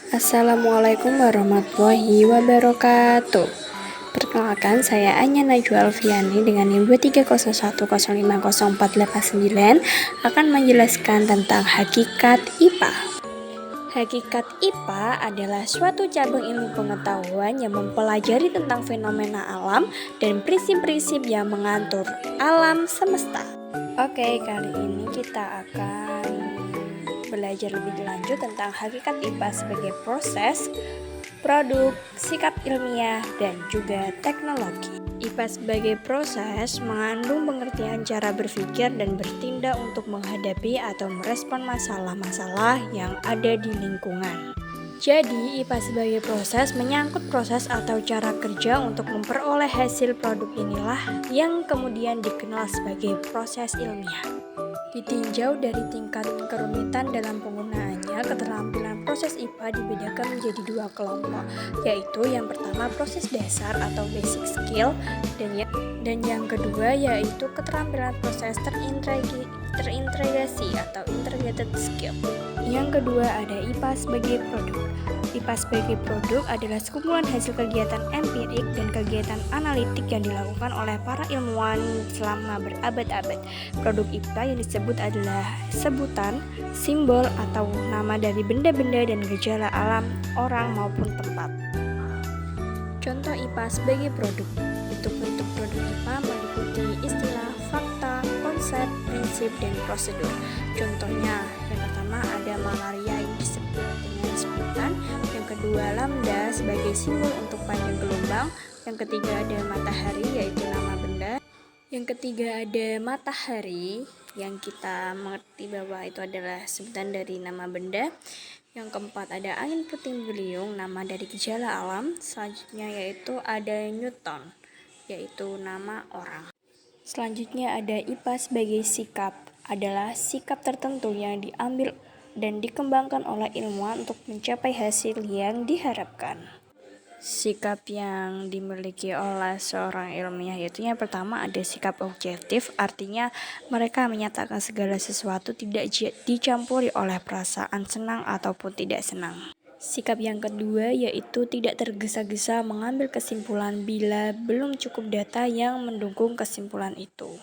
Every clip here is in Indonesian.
Assalamualaikum warahmatullahi wabarakatuh. Perkenalkan, saya Anya Najwa Alfiani dengan NIM 23010504889 akan menjelaskan tentang hakikat IPA. Hakikat IPA adalah suatu cabang ilmu pengetahuan yang mempelajari tentang fenomena alam dan prinsip-prinsip yang mengatur alam semesta. Oke, kali ini kita akan belajar lebih lanjut tentang hakikat IPA sebagai proses, produk, sikap ilmiah, dan juga teknologi. IPA sebagai proses mengandung pengertian cara berpikir dan bertindak untuk menghadapi atau merespon masalah-masalah yang ada di lingkungan. Jadi, IPA sebagai proses menyangkut proses atau cara kerja untuk memperoleh hasil produk inilah yang kemudian dikenal sebagai proses ilmiah. Ditinjau dari tingkat kerumitan dalam penggunaannya, keterampilan proses IPA dibedakan menjadi dua kelompok, yaitu yang pertama proses dasar atau basic skill, dan yang kedua yaitu keterampilan proses terintegrasi atau integrated skill. Yang kedua ada IPA sebagai produk. IPA sebagai produk adalah sekumpulan hasil kegiatan empirik dan kegiatan analitik yang dilakukan oleh para ilmuwan selama berabad-abad. Produk IPA yang disebut adalah sebutan, simbol, atau nama dari benda-benda dan gejala alam, orang maupun tempat. Contoh IPA sebagai produk. Bentuk-bentuk produk IPA meliputi istilah, fakta, konsep, prinsip, dan prosedur. Contohnya, yang pertama ada malaria yang disebut dengan sebutan, yang kedua lambda sebagai simbol untuk panjang gelombang, yang ketiga ada matahari yaitu nama benda, yang ketiga ada matahari yang kita mengerti bahwa itu adalah sebutan dari nama benda, yang keempat ada angin puting beliung nama dari gejala alam, selanjutnya yaitu ada Newton yaitu nama orang. Selanjutnya ada IPA sebagai sikap, adalah sikap tertentu yang diambil dan dikembangkan oleh ilmuwan untuk mencapai hasil yang diharapkan. Sikap yang dimiliki oleh seorang ilmiah yaitu yang pertama ada sikap objektif, artinya mereka menyatakan segala sesuatu tidak dicampuri oleh perasaan senang ataupun tidak senang. Sikap yang kedua yaitu tidak tergesa-gesa mengambil kesimpulan bila belum cukup data yang mendukung kesimpulan itu.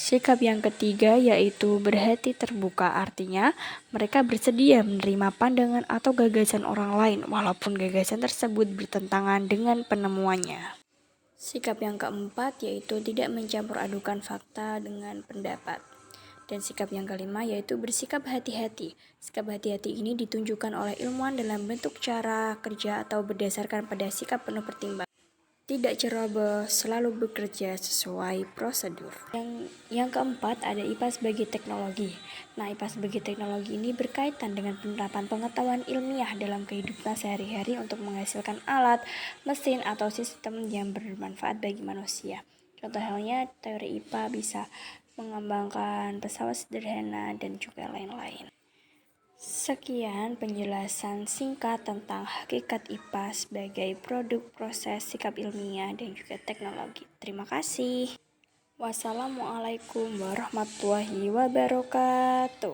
Sikap yang ketiga yaitu berhati terbuka, artinya mereka bersedia menerima pandangan atau gagasan orang lain walaupun gagasan tersebut bertentangan dengan penemuannya. Sikap yang keempat yaitu tidak mencampur adukan fakta dengan pendapat. Dan sikap yang kelima yaitu bersikap hati-hati. Sikap hati-hati ini ditunjukkan oleh ilmuwan dalam bentuk cara kerja atau berdasarkan pada sikap penuh pertimbangan. Tidak ceroboh, selalu bekerja sesuai prosedur. Yang keempat ada IPA sebagai teknologi. Nah, IPA sebagai teknologi ini berkaitan dengan penerapan pengetahuan ilmiah dalam kehidupan sehari-hari untuk menghasilkan alat, mesin, atau sistem yang bermanfaat bagi manusia. Contoh halnya teori IPA bisa mengembangkan pesawat sederhana dan juga lain-lain. Sekian penjelasan singkat tentang hakikat IPA sebagai produk proses sikap ilmiah dan juga teknologi. Terima kasih. Wassalamualaikum warahmatullahi wabarakatuh.